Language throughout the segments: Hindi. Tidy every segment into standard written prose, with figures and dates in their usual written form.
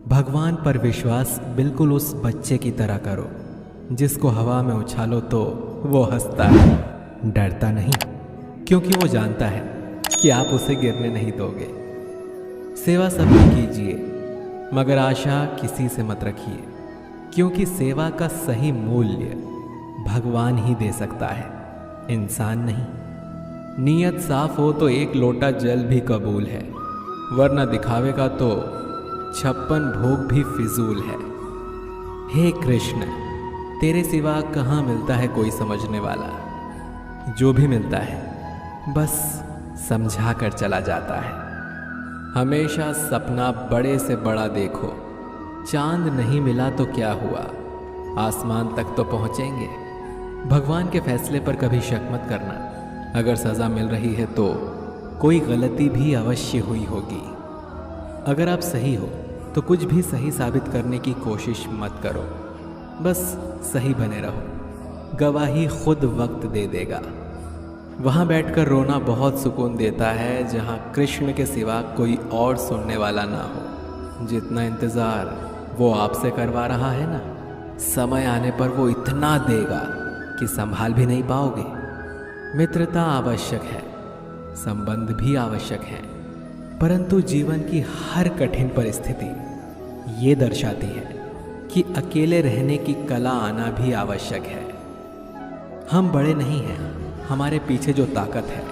भगवान पर विश्वास बिल्कुल उस बच्चे की तरह करो जिसको हवा में उछालो तो वो हंसता है, डरता नहीं, क्योंकि वो जानता है कि आप उसे गिरने नहीं दोगे। सेवा सबकी कीजिए, मगर आशा किसी से मत रखिए, क्योंकि सेवा का सही मूल्य भगवान ही दे सकता है, इंसान नहीं। नीयत साफ हो तो एक लोटा जल भी कबूल है, वरना दिखावे का तो 56 भोग भी फिजूल है। हे कृष्ण, तेरे सिवा कहाँ मिलता है कोई समझने वाला। जो भी मिलता है बस समझा कर चला जाता है। हमेशा सपना बड़े से बड़ा देखो, चांद नहीं मिला तो क्या हुआ, आसमान तक तो पहुंचेंगे। भगवान के फैसले पर कभी शक मत करना, अगर सज़ा मिल रही है तो कोई गलती भी अवश्य हुई होगी। अगर आप सही हो तो कुछ भी सही साबित करने की कोशिश मत करो, बस सही बने रहो, गवाही खुद वक्त दे देगा। वहाँ बैठकर रोना बहुत सुकून देता है जहाँ कृष्ण के सिवा कोई और सुनने वाला ना हो। जितना इंतज़ार वो आपसे करवा रहा है ना, समय आने पर वो इतना देगा कि संभाल भी नहीं पाओगे। मित्रता आवश्यक है, संबंध भी आवश्यक है, परंतु जीवन की हर कठिन परिस्थिति ये दर्शाती है कि अकेले रहने की कला आना भी आवश्यक है। हम बड़े नहीं हैं, हमारे पीछे जो ताकत है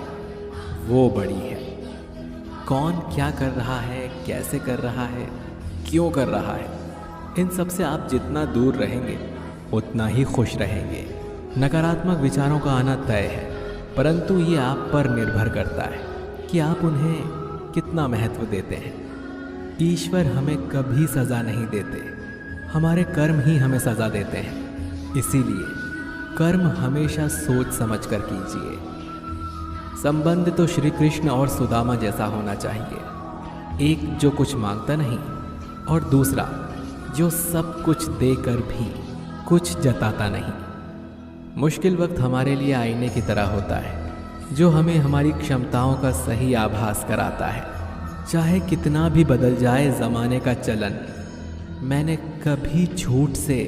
वो बड़ी है। कौन क्या कर रहा है, कैसे कर रहा है, क्यों कर रहा है, इन सब से आप जितना दूर रहेंगे उतना ही खुश रहेंगे। नकारात्मक विचारों का आना तय है, परंतु ये आप पर निर्भर करता है कि आप उन्हें कितना महत्व देते हैं। ईश्वर हमें कभी सज़ा नहीं देते, हमारे कर्म ही हमें सज़ा देते हैं। इसीलिए कर्म हमेशा सोच समझ कर कीजिए। संबंध तो श्री कृष्ण और सुदामा जैसा होना चाहिए, एक जो कुछ मांगता नहीं और दूसरा जो सब कुछ देकर भी कुछ जताता नहीं। मुश्किल वक्त हमारे लिए आईने की तरह होता है, जो हमें हमारी क्षमताओं का सही आभास कराता है। चाहे कितना भी बदल जाए ज़माने का चलन, मैंने कभी झूठ से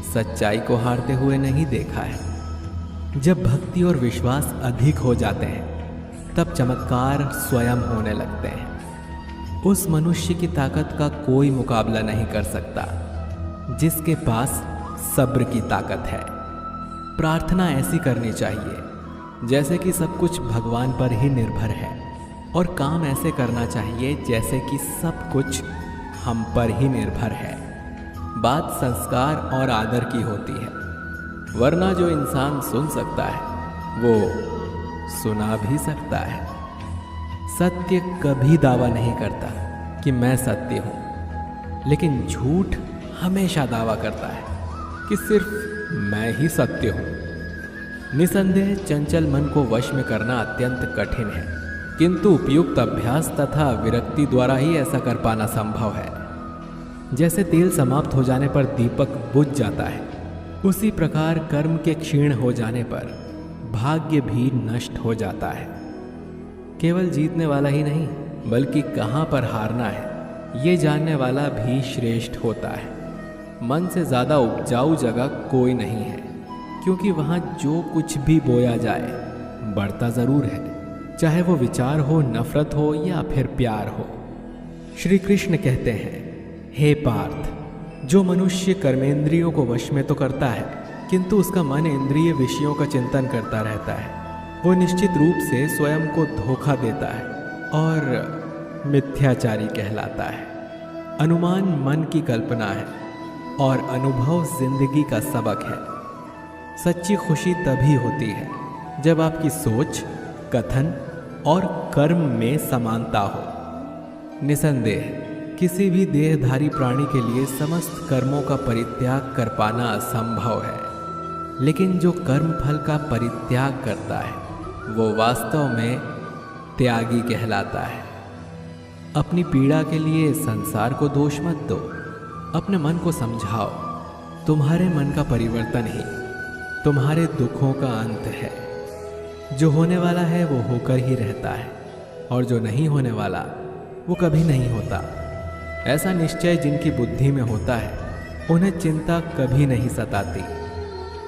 सच्चाई को हारते हुए नहीं देखा है। जब भक्ति और विश्वास अधिक हो जाते हैं तब चमत्कार स्वयं होने लगते हैं। उस मनुष्य की ताकत का कोई मुकाबला नहीं कर सकता जिसके पास सब्र की ताकत है। प्रार्थना ऐसी करनी चाहिए जैसे कि सब कुछ भगवान पर ही निर्भर है, और काम ऐसे करना चाहिए जैसे कि सब कुछ हम पर ही निर्भर है। बात संस्कार और आदर की होती है, वरना जो इंसान सुन सकता है वो सुना भी सकता है। सत्य कभी दावा नहीं करता कि मैं सत्य हूँ, लेकिन झूठ हमेशा दावा करता है कि सिर्फ मैं ही सत्य हूँ। निसंदेह चंचल मन को वश में करना अत्यंत कठिन है, किंतु उपयुक्त अभ्यास तथा विरक्ति द्वारा ही ऐसा कर पाना संभव है। जैसे तेल समाप्त हो जाने पर दीपक बुझ जाता है, उसी प्रकार कर्म के क्षीण हो जाने पर भाग्य भी नष्ट हो जाता है। केवल जीतने वाला ही नहीं बल्कि कहाँ पर हारना है ये जानने वाला भी श्रेष्ठ होता है। मन से ज़्यादा उपजाऊ जगह कोई नहीं है, क्योंकि वहाँ जो कुछ भी बोया जाए बढ़ता ज़रूर है, चाहे वो विचार हो, नफरत हो या फिर प्यार हो। श्री कृष्ण कहते हैं, हे पार्थ, जो मनुष्य कर्मेंद्रियों को वश में तो करता है किंतु उसका मन इंद्रिय विषयों का चिंतन करता रहता है, वो निश्चित रूप से स्वयं को धोखा देता है और मिथ्याचारी कहलाता है। अनुमान मन की कल्पना है और अनुभव जिंदगी का सबक है। सच्ची खुशी तभी होती है जब आपकी सोच, कथन और कर्म में समानता हो। निसंदेह किसी भी देहधारी प्राणी के लिए समस्त कर्मों का परित्याग कर पाना असंभव है, लेकिन जो कर्म फल का परित्याग करता है वो वास्तव में त्यागी कहलाता है। अपनी पीड़ा के लिए संसार को दोष मत दो, अपने मन को समझाओ। तुम्हारे मन का परिवर्तन ही तुम्हारे दुखों का अंत है। जो होने वाला है वो होकर ही रहता है, और जो नहीं होने वाला वो कभी नहीं होता। ऐसा निश्चय जिनकी बुद्धि में होता है उन्हें चिंता कभी नहीं सताती।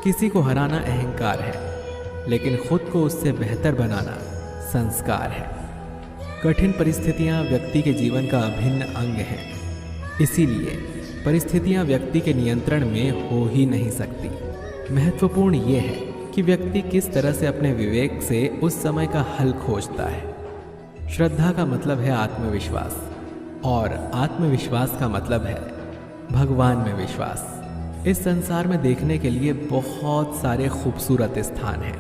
किसी को हराना अहंकार है, लेकिन खुद को उससे बेहतर बनाना संस्कार है। कठिन परिस्थितियां व्यक्ति के जीवन का अभिन्न अंग हैं, इसीलिए परिस्थितियां व्यक्ति के नियंत्रण में हो ही नहीं सकती। महत्वपूर्ण ये है कि व्यक्ति किस तरह से अपने विवेक से उस समय का हल खोजता है। श्रद्धा का मतलब है आत्मविश्वास, और आत्मविश्वास का मतलब है भगवान में विश्वास। इस संसार में देखने के लिए बहुत सारे खूबसूरत स्थान हैं,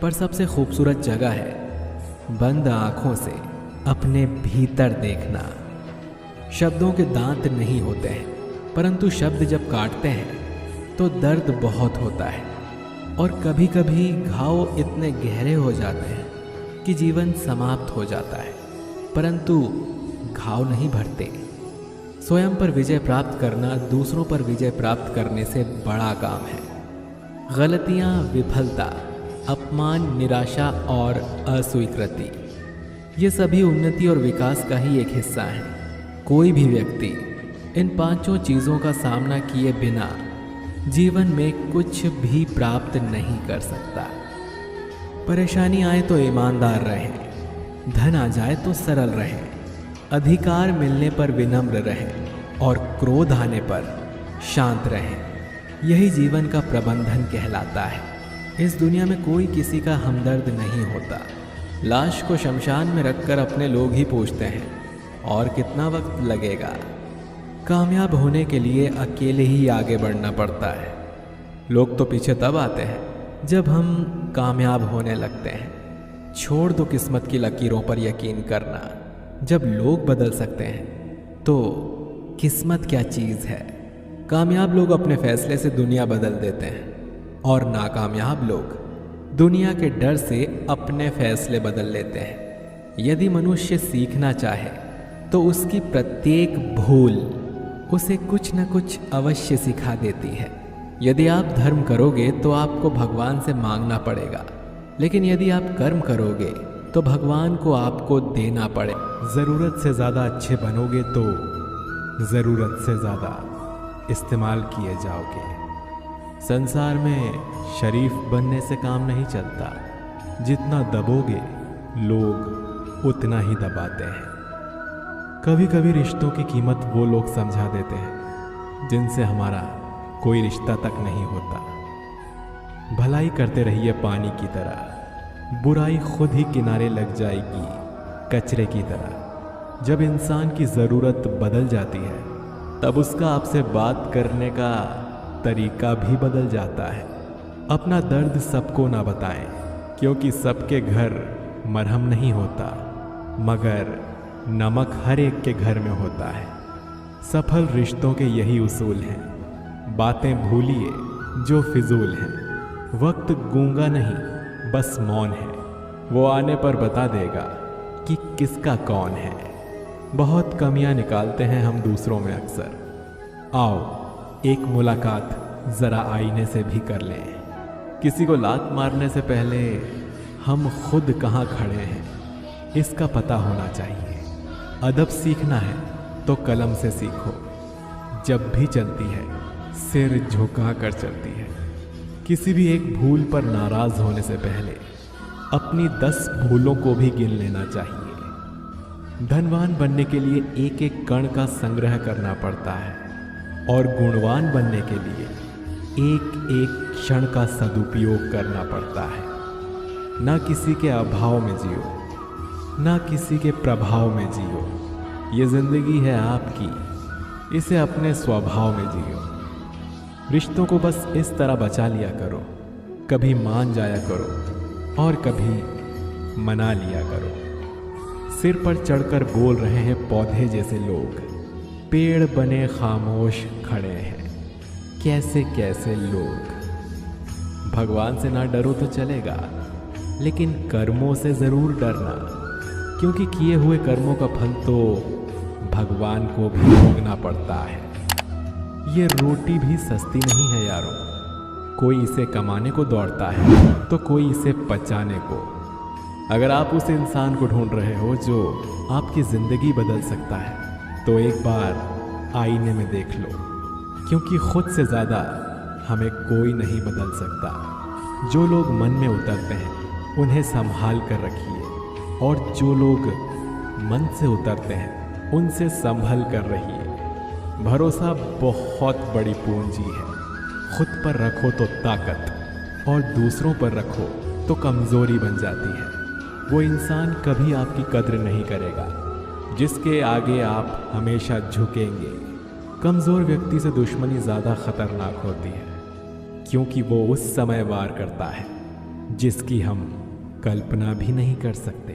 पर सबसे खूबसूरत जगह है बंद आंखों से अपने भीतर देखना। शब्दों के दांत नहीं होते हैं, परंतु शब्द जब काटते हैं तो दर्द बहुत होता है, और कभी कभी घाव इतने गहरे हो जाते हैं कि जीवन समाप्त हो जाता है, परंतु घाव नहीं भरते। स्वयं पर विजय प्राप्त करना दूसरों पर विजय प्राप्त करने से बड़ा काम है। गलतियां, विफलता, अपमान, निराशा और अस्वीकृति, ये सभी उन्नति और विकास का ही एक हिस्सा है। कोई भी व्यक्ति इन पांचों चीज़ों का सामना किए बिना जीवन में कुछ भी प्राप्त नहीं कर सकता। परेशानी आए तो ईमानदार रहें, धन आ जाए तो सरल रहें, अधिकार मिलने पर विनम्र रहें और क्रोध आने पर शांत रहें। यही जीवन का प्रबंधन कहलाता है। इस दुनिया में कोई किसी का हमदर्द नहीं होता। लाश को शमशान में रखकर अपने लोग ही पूछते हैं और कितना वक्त लगेगा। कामयाब होने के लिए अकेले ही आगे बढ़ना पड़ता है। लोग तो पीछे तब आते हैं जब हम कामयाब होने लगते हैं। छोड़ दो किस्मत की लकीरों पर यकीन करना। जब लोग बदल सकते हैं तो किस्मत क्या चीज़ है। कामयाब लोग अपने फैसले से दुनिया बदल देते हैं और नाकामयाब लोग दुनिया के डर से अपने फैसले बदल लेते हैं। यदि मनुष्य सीखना चाहे तो उसकी प्रत्येक भूल उसे कुछ न कुछ अवश्य सिखा देती है। यदि आप धर्म करोगे तो आपको भगवान से मांगना पड़ेगा, लेकिन यदि आप कर्म करोगे तो भगवान को आपको देना पड़े। ज़रूरत से ज़्यादा अच्छे बनोगे तो ज़रूरत से ज़्यादा इस्तेमाल किए जाओगे। संसार में शरीफ बनने से काम नहीं चलता। जितना दबोगे लोग उतना ही दबाते हैं। कभी कभी रिश्तों की कीमत वो लोग समझा देते हैं जिनसे हमारा कोई रिश्ता तक नहीं होता। भलाई करते रहिए पानी की तरह, बुराई खुद ही किनारे लग जाएगी कचरे की तरह। जब इंसान की ज़रूरत बदल जाती है तब उसका आपसे बात करने का तरीका भी बदल जाता है। अपना दर्द सबको ना बताएं, क्योंकि सबके घर मरहम नहीं होता, मगर नमक हर एक के घर में होता है। सफल रिश्तों के यही उसूल हैं। बातें भूलिए जो फिजूल हैं। वक्त गूंगा नहीं, बस मौन है। वो आने पर बता देगा कि किसका कौन है। बहुत कमियां निकालते हैं हम दूसरों में अक्सर। आओ एक मुलाकात ज़रा आईने से भी कर लें। किसी को लात मारने से पहले हम खुद कहाँ खड़े हैं इसका पता होना चाहिए। अदब सीखना है तो कलम से सीखो। जब भी चलती है सिर झुका कर चलती है। किसी भी एक भूल पर नाराज होने से पहले अपनी 10 भूलों को भी गिन लेना चाहिए। धनवान बनने के लिए एक एक कण का संग्रह करना पड़ता है, और गुणवान बनने के लिए एक एक क्षण का सदुपयोग करना पड़ता है। ना किसी के अभाव में जियो, ना किसी के प्रभाव में जियो। ये जिंदगी है आपकी, इसे अपने स्वभाव में जियो। रिश्तों को बस इस तरह बचा लिया करो, कभी मान जाया करो और कभी मना लिया करो। सिर पर चढ़कर बोल रहे हैं पौधे जैसे लोग, पेड़ बने खामोश खड़े हैं कैसे कैसे लोग। भगवान से ना डरो तो चलेगा, लेकिन कर्मों से ज़रूर डरना, क्योंकि किए हुए कर्मों का फल तो भगवान को भी भोगना पड़ता है। ये रोटी भी सस्ती नहीं है यारों। कोई इसे कमाने को दौड़ता है तो कोई इसे पचाने को। अगर आप उस इंसान को ढूंढ रहे हो जो आपकी ज़िंदगी बदल सकता है, तो एक बार आईने में देख लो, क्योंकि खुद से ज़्यादा हमें कोई नहीं बदल सकता। जो लोग मन में उतरते हैं उन्हें संभाल कर रखिए, और जो लोग मन से उतरते हैं उनसे संभल कर रहिए। भरोसा बहुत बड़ी पूंजी है। खुद पर रखो तो ताकत, और दूसरों पर रखो तो कमज़ोरी बन जाती है। वो इंसान कभी आपकी कद्र नहीं करेगा जिसके आगे आप हमेशा झुकेंगे। कमज़ोर व्यक्ति से दुश्मनी ज़्यादा खतरनाक होती है, क्योंकि वो उस समय वार करता है जिसकी हम कल्पना भी नहीं कर सकते।